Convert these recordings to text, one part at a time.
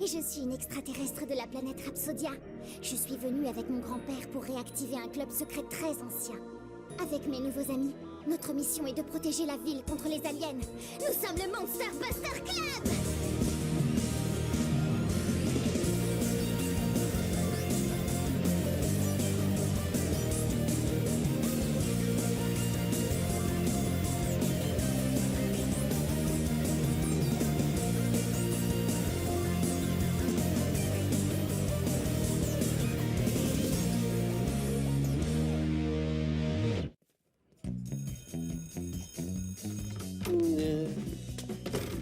je suis une extraterrestre de la planète Rhapsodia. Je suis venue avec mon grand-père pour réactiver un club secret très ancien. Avec mes nouveaux amis, notre mission est de protéger la ville contre les aliens. Nous sommes le Monster Buster Club!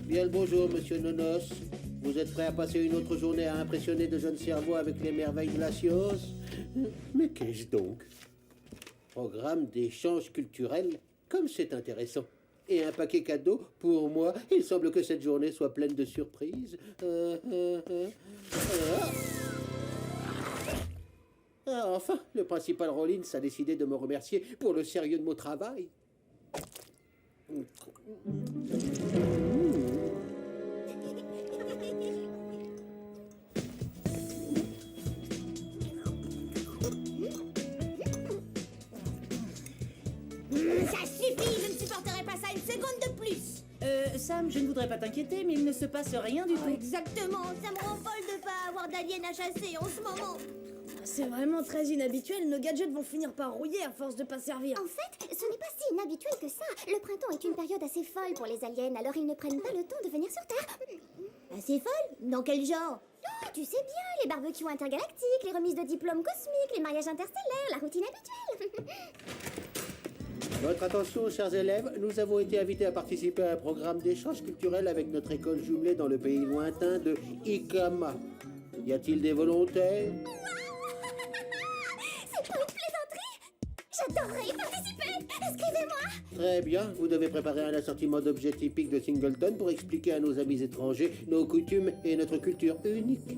Bien le bonjour, monsieur Nonos. Vous êtes prêt à passer une autre journée à impressionner de jeunes cerveaux avec les merveilles de la science? Mais qu'est-ce donc? Programme d'échange culturel? Comme c'est intéressant. Et un paquet cadeau pour moi. Il semble que cette journée soit pleine de surprises. Ah, enfin, le principal Rollins a décidé de me remercier pour le sérieux de mon travail. Ça suffit, je ne supporterai pas ça une seconde de plus. Sam, je ne voudrais pas t'inquiéter, mais il ne se passe rien du tout. Exactement, ça me rend folle de pas avoir d'aliens à chasser en ce moment. C'est vraiment très inhabituel, nos gadgets vont finir par rouiller à force de pas servir. En fait, ce n'est pas si inhabituel que ça. Le printemps est une période assez folle pour les aliens, alors ils ne prennent pas le temps de venir sur Terre. Assez folle? Dans quel genre? Oh, tu sais bien, les barbecues intergalactiques, les remises de diplômes cosmiques, les mariages interstellaires, la routine habituelle. Votre attention, chers élèves, nous avons été invités à participer à un programme d'échange culturel avec notre école jumelée dans le pays lointain de Ikama. Y a-t-il des volontaires? C'est pas une plaisanterie? J'adorerais y participer. Inscrivez-moi. Très bien, vous devez préparer un assortiment d'objets typiques de Singleton pour expliquer à nos amis étrangers nos coutumes et notre culture unique. C'est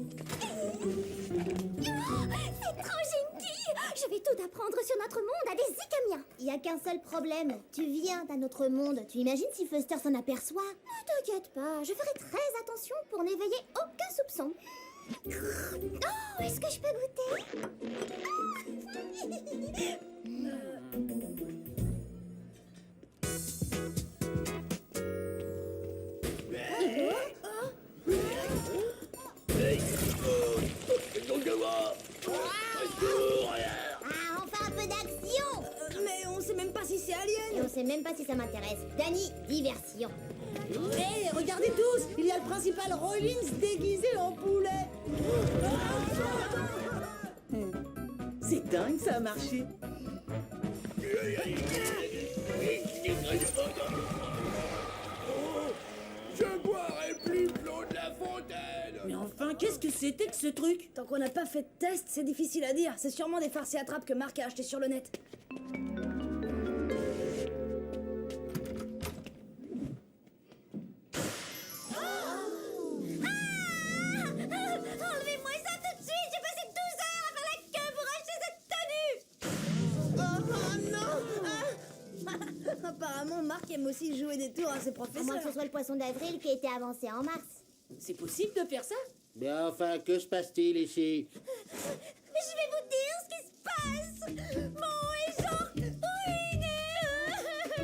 trop gentil. Je vais tout apprendre sur notre monde à des Ikamiens. Il y a qu'un seul problème. Tu viens d'un autre monde. Tu imagines si Foster s'en aperçoit? Ne t'inquiète pas, je ferai très attention pour n'éveiller aucun soupçon. Oh, est-ce que je peux goûter? Ah, enfin un peu d'action! Mais on sait même pas si c'est alien. Et on sait même pas si ça m'intéresse. Danny, diversion. Hé, regardez tous, il y a le principal Rollins déguisé en poulet. C'est dingue, ça a marché. Je boirai plus de l'eau de la fontaine. Mais enfin, qu'est-ce que c'était que ce truc? Tant qu'on n'a pas fait de test, c'est difficile à dire. C'est sûrement des farces et attrapes que Marc a acheté sur le net. Enlevez-moi ça tout de suite. J'ai passé 12 heures à faire la queue pour acheter cette tenue. Apparemment, Marc aime aussi jouer des tours à ses À moins que professeurs. ce soit le poisson d'avril qui a été avancé en mars. C'est possible de faire ça? Mais enfin, que se passe-t-il ici? Je vais vous dire ce qui se passe. Mon est genre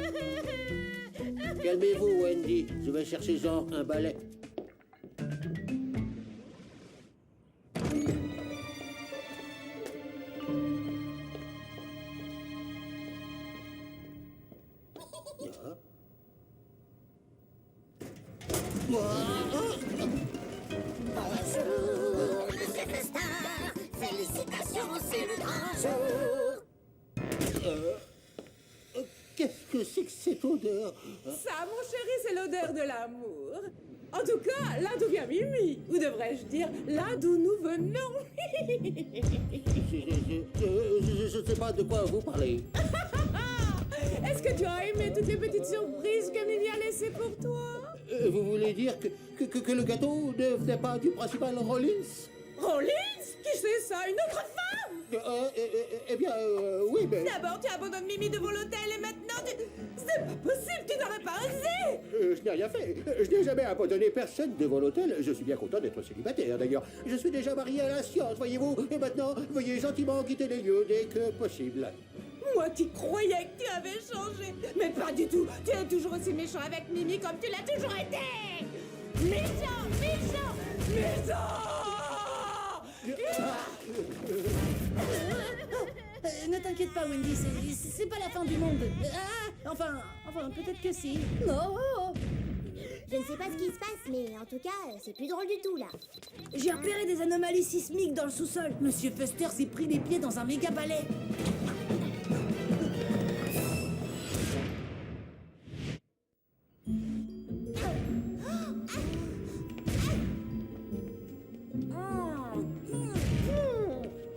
ruiné. Calmez-vous, Wendy. Je vais chercher genre un balai. Bonjour, Monsieur Buster. Félicitations, c'est le grand jour. Qu'est-ce que c'est que cette odeur? Ça, mon chéri, c'est l'odeur de l'amour. En tout cas, là d'où vient Mimi. Ou devrais-je dire, là d'où nous venons. Je ne sais pas de quoi vous parlez. Est-ce que tu as aimé toutes les petites surprises que Mimi a laissées pour toi? Vous voulez dire que le gâteau ne venait pas du principal Rollins? Rollins? Qui c'est ça? Une autre femme? Eh bien, oui, mais... D'abord, tu abandonnes Mimi devant l'hôtel et maintenant tu... C'est pas possible, tu n'aurais pas osé! Je n'ai rien fait. Je n'ai jamais abandonné personne devant l'hôtel. Je suis bien content d'être célibataire, d'ailleurs. Je suis déjà marié à la science, voyez-vous. Et maintenant, veuillez gentiment quitter les lieux dès que possible. Moi qui croyais que tu avais changé, mais pas du tout. Tu es toujours aussi méchant avec Mimi comme tu l'as toujours été. Méchant, méchant, méchant! Ne t'inquiète pas, Wendy, c'est pas la fin du monde. Enfin, peut-être que si. Non. Je ne sais pas ce qui se passe, mais en tout cas, c'est plus drôle du tout, là. J'ai repéré des anomalies sismiques dans le sous-sol. Monsieur Fuster s'est pris les pieds dans un méga balai.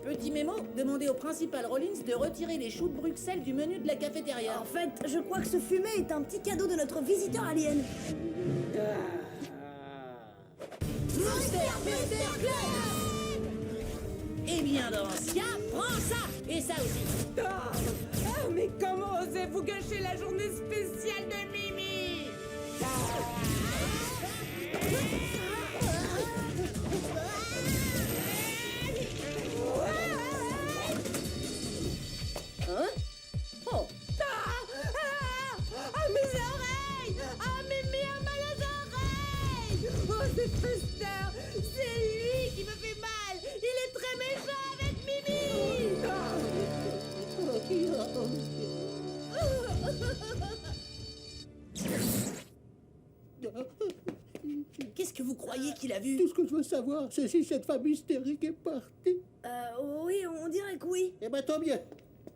Petit mémo, demandez au principal Rollins de retirer les choux de Bruxelles du menu de la cafétéria. En fait, je crois que ce fumet est un petit cadeau de notre visiteur alien. Eh bien, Dancia, prends ça! Et ça aussi! Ah, mais comment osez-vous gâcher la journée spéciale de Mimi? Hein? Oh! Mes oreilles! Ah, Mimi a mal aux oreilles! Oh, c'est Fuster! C'est lui qui me fait mal! Il est très méchant avec Mimi! Qu'est-ce que vous croyez qu'il a vu? Tout ce que je veux savoir, c'est si cette femme hystérique est partie. Oui, on dirait que oui. Eh ben tant mieux.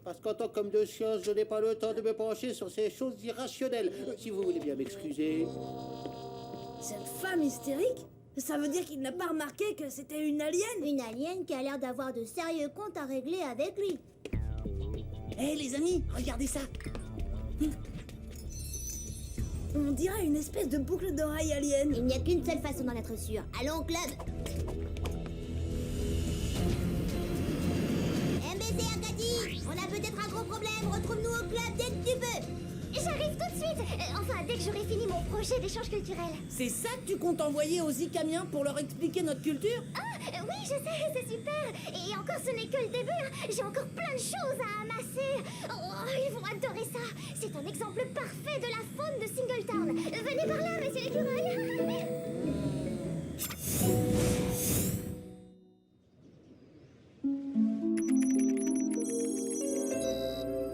Parce qu'en tant qu'homme de science, je n'ai pas le temps de me pencher sur ces choses irrationnelles. Si vous voulez bien m'excuser. Cette femme hystérique? Ça veut dire qu'il n'a pas remarqué que c'était une alien? Une alien qui a l'air d'avoir de sérieux comptes à régler avec lui. Eh les amis, regardez ça! On dirait une espèce de boucle d'oreille alien. Il n'y a qu'une seule façon d'en être sûr. Allons au club. MBC Arcadie, on a peut-être un gros problème. Retrouve-nous au club dès que tu peux. J'arrive tout de suite. Enfin, dès que j'aurai fini mon projet d'échange culturel. C'est ça que tu comptes envoyer aux Icamiens pour leur expliquer notre culture? Oui, je sais, c'est super. Et encore, ce n'est que le début. Hein. J'ai encore plein de choses à amasser. Oh, ils vont adorer ça. C'est un exemple parfait de la faune de Singletown. Venez par là, monsieur l'écureuil.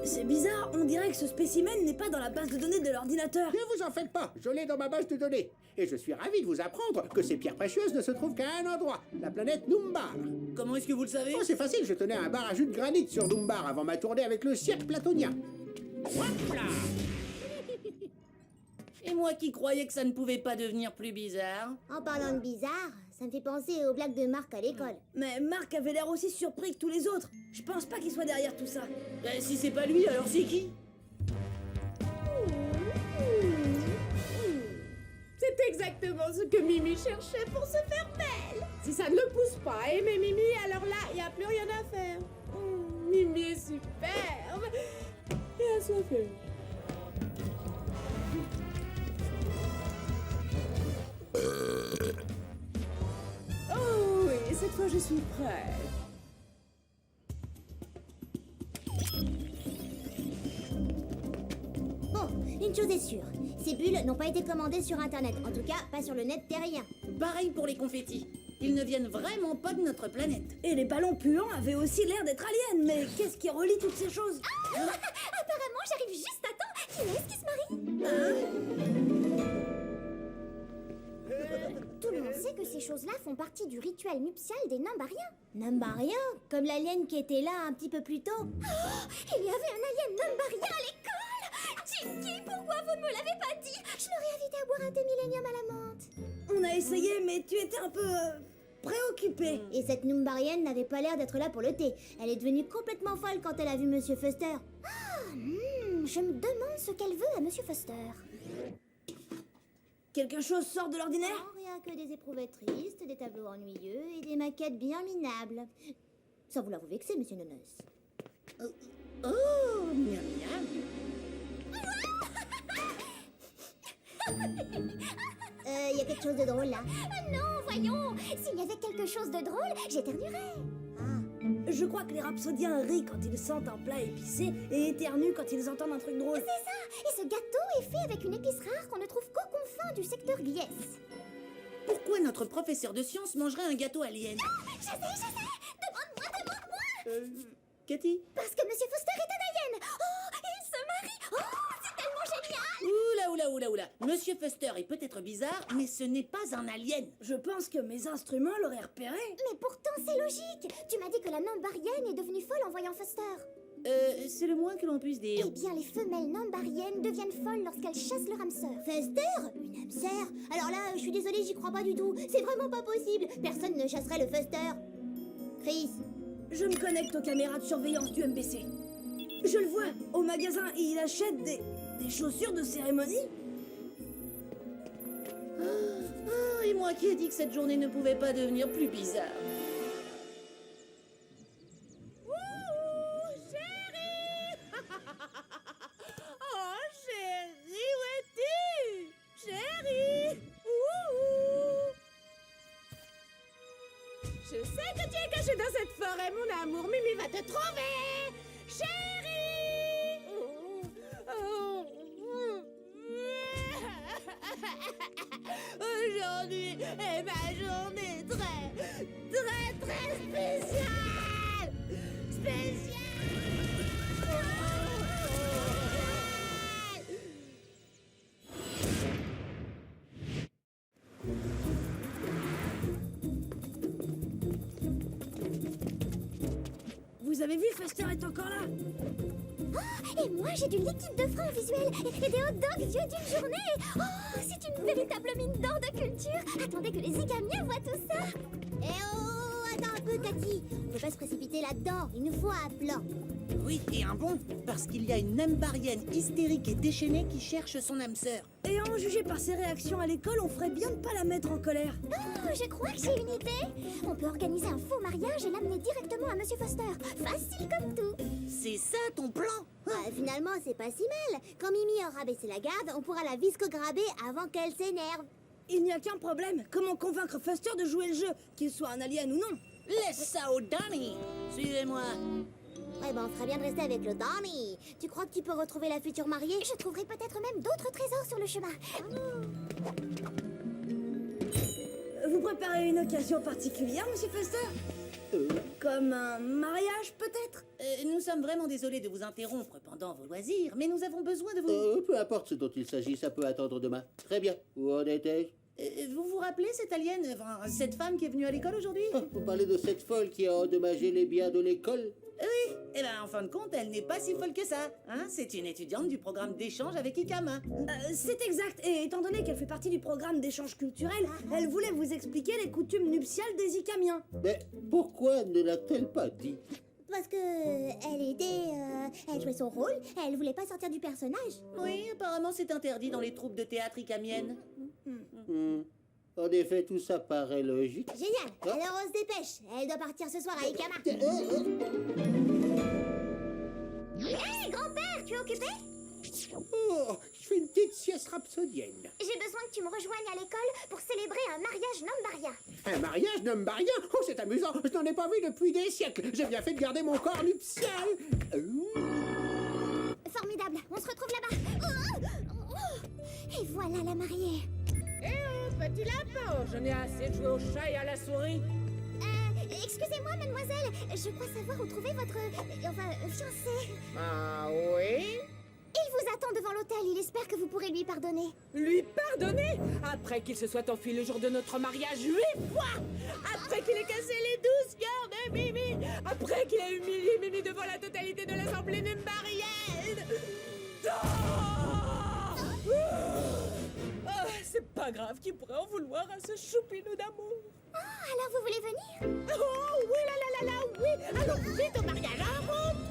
C'est bizarre, on dirait que ce spécimen n'est pas dans la base de données de l'ordinateur. Ne vous en faites pas, je l'ai dans ma base de données. Et je suis ravi de vous apprendre que ces pierres précieuses ne se trouvent qu'à un endroit, la planète Numbar. Comment est-ce que vous le savez? Oh, c'est facile, je tenais un bar à jus de granit sur Numbar avant ma tournée avec le cirque platonien. Hop là! Et moi qui croyais que ça ne pouvait pas devenir plus bizarre. En parlant de bizarre, ça me fait penser aux blagues de Marc à l'école. Mais Marc avait l'air aussi surpris que tous les autres. Je pense pas qu'il soit derrière tout ça. Si c'est pas lui, alors c'est qui? C'est exactement ce que Mimi cherchait pour se faire belle. Si ça ne le pousse pas à aimer Mimi, alors là, il n'y a plus rien à faire. Mimi est superbe et assoiffée. Oh oui, cette fois je suis prête. Bon, une chose est sûre. Ces bulles n'ont pas été commandées sur Internet. En tout cas, pas sur le net terrien. Pareil pour les confettis. Ils ne viennent vraiment pas de notre planète. Et les ballons puants avaient aussi l'air d'être aliens. Mais qu'est-ce qui relie toutes ces choses? Apparemment, j'arrive juste à temps. Qui est-ce qui se marie? Tout le monde sait que ces choses-là font partie du rituel nuptial des Numbariens. Numbariens, comme l'alien qui était là un petit peu plus tôt. Il y avait un alien Numbarien à l'école. Chinky, pourquoi vous ne me l'avez pas dit? Je l'aurais invité à boire un thé millénium à la menthe. On a essayé, mais tu étais un peu préoccupée. Et cette Numbarienne n'avait pas l'air d'être là pour le thé. Elle est devenue complètement folle quand elle a vu Monsieur Fuster. Je me demande ce qu'elle veut à Monsieur Foster. Quelque chose sort de l'ordinaire? Non, rien que des éprouvettes tristes, des tableaux ennuyeux et des maquettes bien minables. Sans vouloir vous vexer, Monsieur Nonos. Oh, miam miam. Y a quelque chose de drôle là. Non, voyons. S'il y avait quelque chose de drôle, j'éternuerais. Je crois que les rhapsodiens rient quand ils sentent un plat épicé et éternuent quand ils entendent un truc drôle. C'est ça. Et ce gâteau est fait avec une épice rare qu'on ne trouve qu'aux confins du secteur Gliès. Pourquoi notre professeur de sciences mangerait un gâteau alien? Je sais. Demande-moi. Cathy? Parce que Monsieur Foster est un alien. Oh, il se marie. Oh, c'est tellement génial. Oula. Monsieur Foster est peut-être bizarre, mais ce n'est pas un alien. Je pense que mes instruments l'auraient repéré. Mais pourtant, c'est logique. Tu m'as dit que la Nambarienne est devenue folle en voyant Foster. C'est le moins que l'on puisse dire. Eh bien, les femelles Nambariennes deviennent folles lorsqu'elles chassent leur âme sœur. Foster? Une âme sœur? Alors là, je suis désolée, j'y crois pas du tout. C'est vraiment pas possible. Personne ne chasserait le Foster. Chris? Je me connecte aux caméras de surveillance du MBC. Je le vois, au magasin, il achète des chaussures de cérémonie. Et moi qui ai dit que cette journée ne pouvait pas devenir plus bizarre. Chérie. Oh, chérie, où es-tu? Chérie. Je sais que tu es caché dans cette forêt, mon amour. Mimi va te trouver. Chérie. Aujourd'hui est ma journée très spéciale. Vous avez vu, Foster est encore là. Et moi, j'ai du liquide de frein visuel et des hot dogs vieux d'une journée. Oh, c'est une véritable mine d'or de culture. Attendez que les Igamiens voient tout ça. Eh oh, attends un peu, Cathy. On peut pas se précipiter là-dedans. Il nous faut un plan. Oui, et un bon, parce qu'il y a une Nambarienne hystérique et déchaînée qui cherche son âme sœur. Et en juger par ses réactions à l'école, on ferait bien de pas la mettre en colère. Oh, je crois que j'ai une idée. On peut organiser un faux mariage et l'amener directement à Monsieur Foster. Facile comme tout. C'est ça ton plan? Finalement, c'est pas si mal. Quand Mimi aura baissé la garde, on pourra la viscograber avant qu'elle s'énerve. Il n'y a qu'un problème. Comment convaincre Foster de jouer le jeu, qu'il soit un alien ou non? Laisse ça au Danny. Suivez-moi. Ouais, ben on ferait bien de rester avec le Donnie. Tu crois que tu peux retrouver la future mariée? Je trouverai peut-être même d'autres trésors sur le chemin. Vous préparez une occasion particulière, Monsieur Foster? Comme un mariage, peut-être? Nous sommes vraiment désolés de vous interrompre pendant vos loisirs, mais nous avons besoin de vous. Peu importe ce dont il s'agit, ça peut attendre demain. Très bien. Où en étais-je? Vous vous rappelez cette alien, enfin, cette femme qui est venue à l'école aujourd'hui? Vous parlez de cette folle qui a endommagé les biens de l'école? Oui, et ben en fin de compte, elle n'est pas si folle que ça. Hein, c'est une étudiante du programme d'échange avec Ikama. C'est exact. Et étant donné qu'elle fait partie du programme d'échange culturel, elle voulait vous expliquer les coutumes nuptiales des Ikamiens. Mais pourquoi ne l'a-t-elle pas dit? Parce que elle jouait son rôle, elle voulait pas sortir du personnage. Oui, apparemment c'est interdit dans les troupes de théâtre ikamiennes. En effet, tout ça paraît logique. Génial. Alors on se dépêche. Elle doit partir ce soir à Ikama. Hé, grand-père, tu es occupé? Oh, je fais une petite sieste rhapsodienne. J'ai besoin que tu me rejoignes à l'école pour célébrer un mariage nambarien. Un mariage Nambarien? Oh, c'est amusant, je n'en ai pas vu depuis des siècles. J'ai bien fait de garder mon corps nuptial. Formidable, on se retrouve là-bas. Et voilà la mariée. Eh oh, petit lapin, j'en ai assez de jouer au chat et à la souris. Excusez-moi, mademoiselle, je crois savoir où trouver votre... fiancé. Ah oui? Il vous attend devant l'hôtel, il espère que vous pourrez lui pardonner. Lui pardonner? Après qu'il se soit enfui le jour de notre mariage 8 fois? Après qu'il ait cassé les 12 cœurs de Mimi? Après qu'il ait humilié Mimi devant la totalité de l'assemblée numbarienne? C'est pas grave, qui pourrait en vouloir à ce choupinou d'amour? Oh, alors vous voulez venir? Oh oui, là, oui! Allons vite au mariage, en route!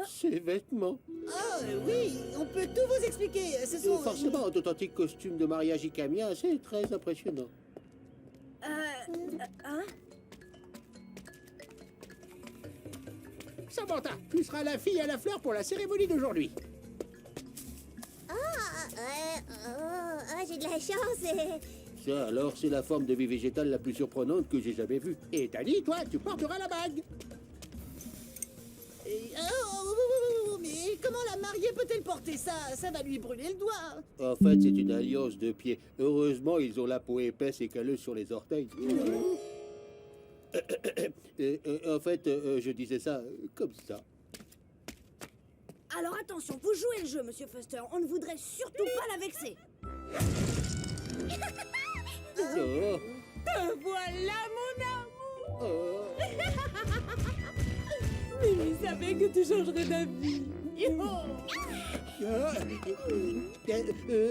Ces vêtements. Ah oui, on peut tout vous expliquer. Ce sont... Forcément, d'authentiques costumes de mariage ikamiens, c'est très impressionnant. Hein? Samantha, tu seras la fille à la fleur pour la cérémonie d'aujourd'hui. J'ai de la chance. Ça, alors, c'est la forme de vie végétale la plus surprenante que j'ai jamais vue. Et Tali, toi, tu porteras la bague. Mais comment la mariée peut-elle porter ça? Ça va lui brûler le doigt. En fait, c'est une alliance de pieds. Heureusement, ils ont la peau épaisse et calleuse sur les orteils. En fait, je disais ça comme ça. Alors attention, vous jouez le jeu, monsieur Foster. On ne voudrait surtout pas la vexer. Oh, Te voilà, mon amour. oh. Mimi savait que tu changerais d'avis.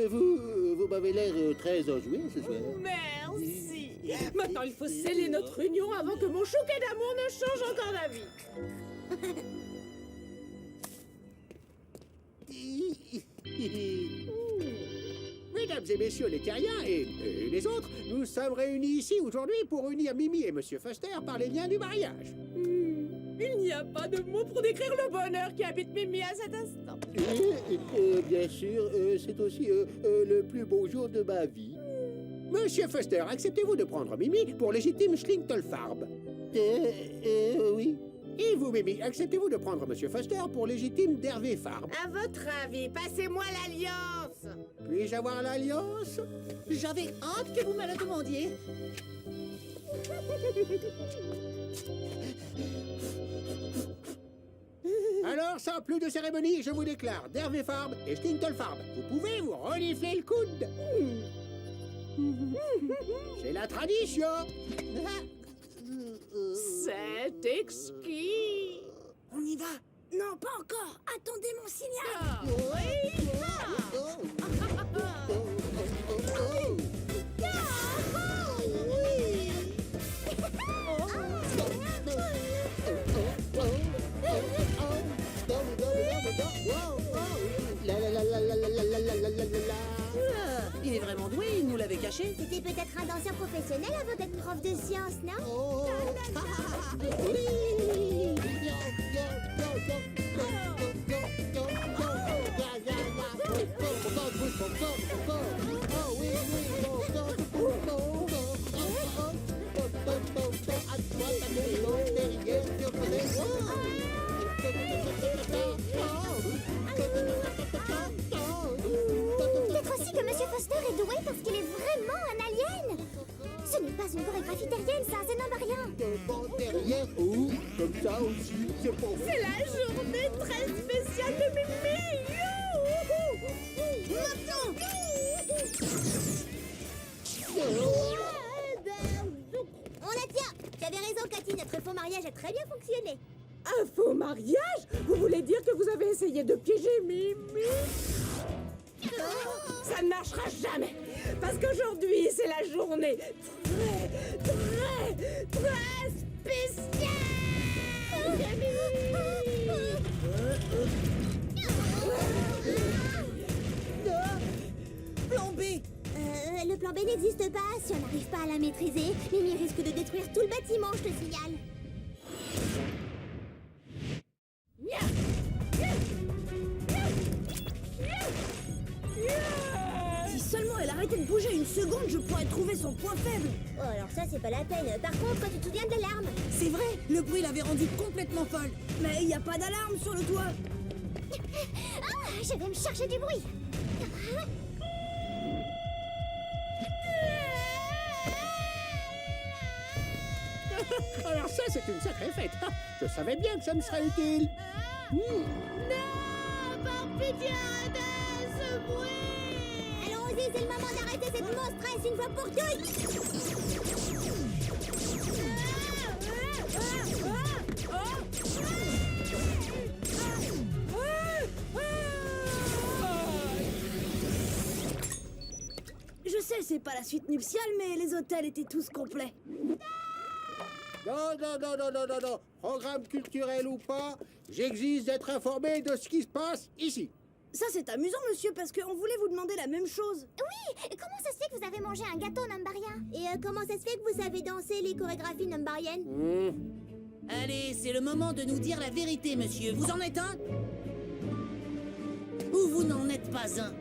Vous m'avez l'air très enjoué ce soir. Merci. Maintenant, il faut sceller notre union avant que mon chouquet d'amour ne change encore d'avis. Mesdames et messieurs les terriens et les autres, nous sommes réunis ici aujourd'hui pour unir Mimi et monsieur Foster par les liens du mariage. Il n'y a pas de mots pour décrire le bonheur qui habite Mimi à cet instant. Bien sûr, c'est aussi le plus beau jour de ma vie. Monsieur Foster, acceptez-vous de prendre Mimi pour légitime Schlintelfarb? Oui. Et vous, Mimi, acceptez-vous de prendre monsieur Foster pour légitime d'Hervé Farb? À votre avis, passez-moi l'alliance. Puis-je avoir l'alliance? J'avais hâte que vous me le demandiez. Alors, sans plus de cérémonie, je vous déclare d'Hervé Farb et Schlintelfarb. Vous pouvez vous renifler le coude. C'est la tradition. C'est exquis. On y va? Non, pas encore. Attendez mon signal. Ah, oui. Il est vraiment doué, il nous l'avait caché. C'était peut-être un danseur professionnel avant d'être prof de sciences, non? Peut-être aussi que Monsieur Foster est doué parce qu'il est vraiment un alien. Ce n'est pas une chorégraphie terrienne, ça, ça n'en a rien. Derrière, comme ça aussi, c'est pour vous. C'est la journée très spéciale de Mimi. On la tient. J'avais raison, Cathy, notre faux mariage a très bien fonctionné. Un faux mariage? Vous voulez dire que vous avez essayé de piéger Mimi? Ça ne marchera jamais. Parce qu'aujourd'hui, c'est la journée très spéciale. Plan B. Le plan B n'existe pas. Si on n'arrive pas à la maîtriser, Mimi risque de détruire tout le bâtiment, je te signale. Si seulement elle arrêtait de bouger une seconde, je pourrais trouver son point faible. Oh, alors ça, c'est pas la peine. Par contre, tu te souviens de l'alarme? C'est vrai, le bruit l'avait rendue complètement folle. Mais il n'y a pas d'alarme sur le toit. Ah, je vais me charger du bruit. Alors ça, c'est une sacrée fête. Je savais bien que ça me serait utile. Non, par pitié, arrêtez ce bruit. Allons-y, c'est le moment d'arrêter cette monstresse une fois pour toutes. Je sais, c'est pas la suite nuptiale, mais les hôtels étaient tous complets. Non. Programme culturel ou pas, j'exige d'être informé de ce qui se passe ici. Ça, c'est amusant, monsieur, parce qu'on voulait vous demander la même chose. Et comment ça se fait que vous avez mangé un gâteau numbarien? Et comment ça se fait que vous savez danser les chorégraphies numbariennes? Allez, c'est le moment de nous dire la vérité, monsieur. Vous en êtes un? Ou vous n'en êtes pas un?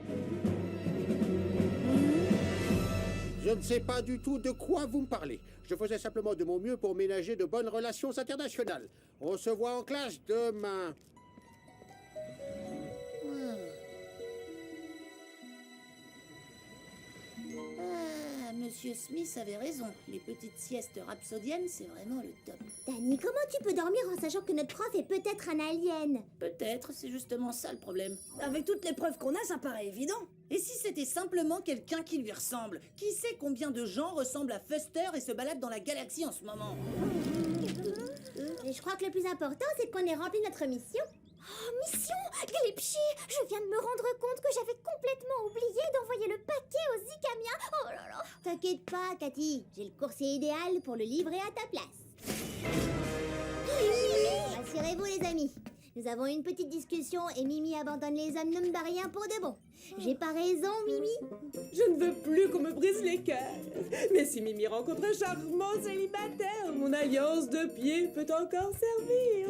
Je ne sais pas du tout de quoi vous me parlez. Je faisais simplement de mon mieux pour ménager de bonnes relations internationales. On se voit en classe demain. Ah, monsieur Smith avait raison. Les petites siestes rhapsodiennes, c'est vraiment le top. Danny, comment tu peux dormir en sachant que notre prof est peut-être un alien? Peut-être, c'est justement ça le problème. Avec toutes les preuves qu'on a, ça paraît évident. Et si c'était simplement quelqu'un qui lui ressemble? Qui sait combien de gens ressemblent à Fuster et se baladent dans la galaxie en ce moment? Et je crois que le plus important, c'est qu'on ait rempli notre mission. Oh, mission Glipchy, je viens de me rendre compte que j'avais complètement oublié d'envoyer le paquet aux Zikamiens. Oh là là. T'inquiète pas, Cathy, j'ai le coursier idéal pour le livrer à ta place. Rassurez-vous, les amis. Nous avons eu une petite discussion et Mimi abandonne les hommes numbariens pour de bon. J'ai pas raison, Mimi? Je ne veux plus qu'on me brise les cœurs. Mais si Mimi rencontre un charmant célibataire, mon alliance de pied peut encore servir.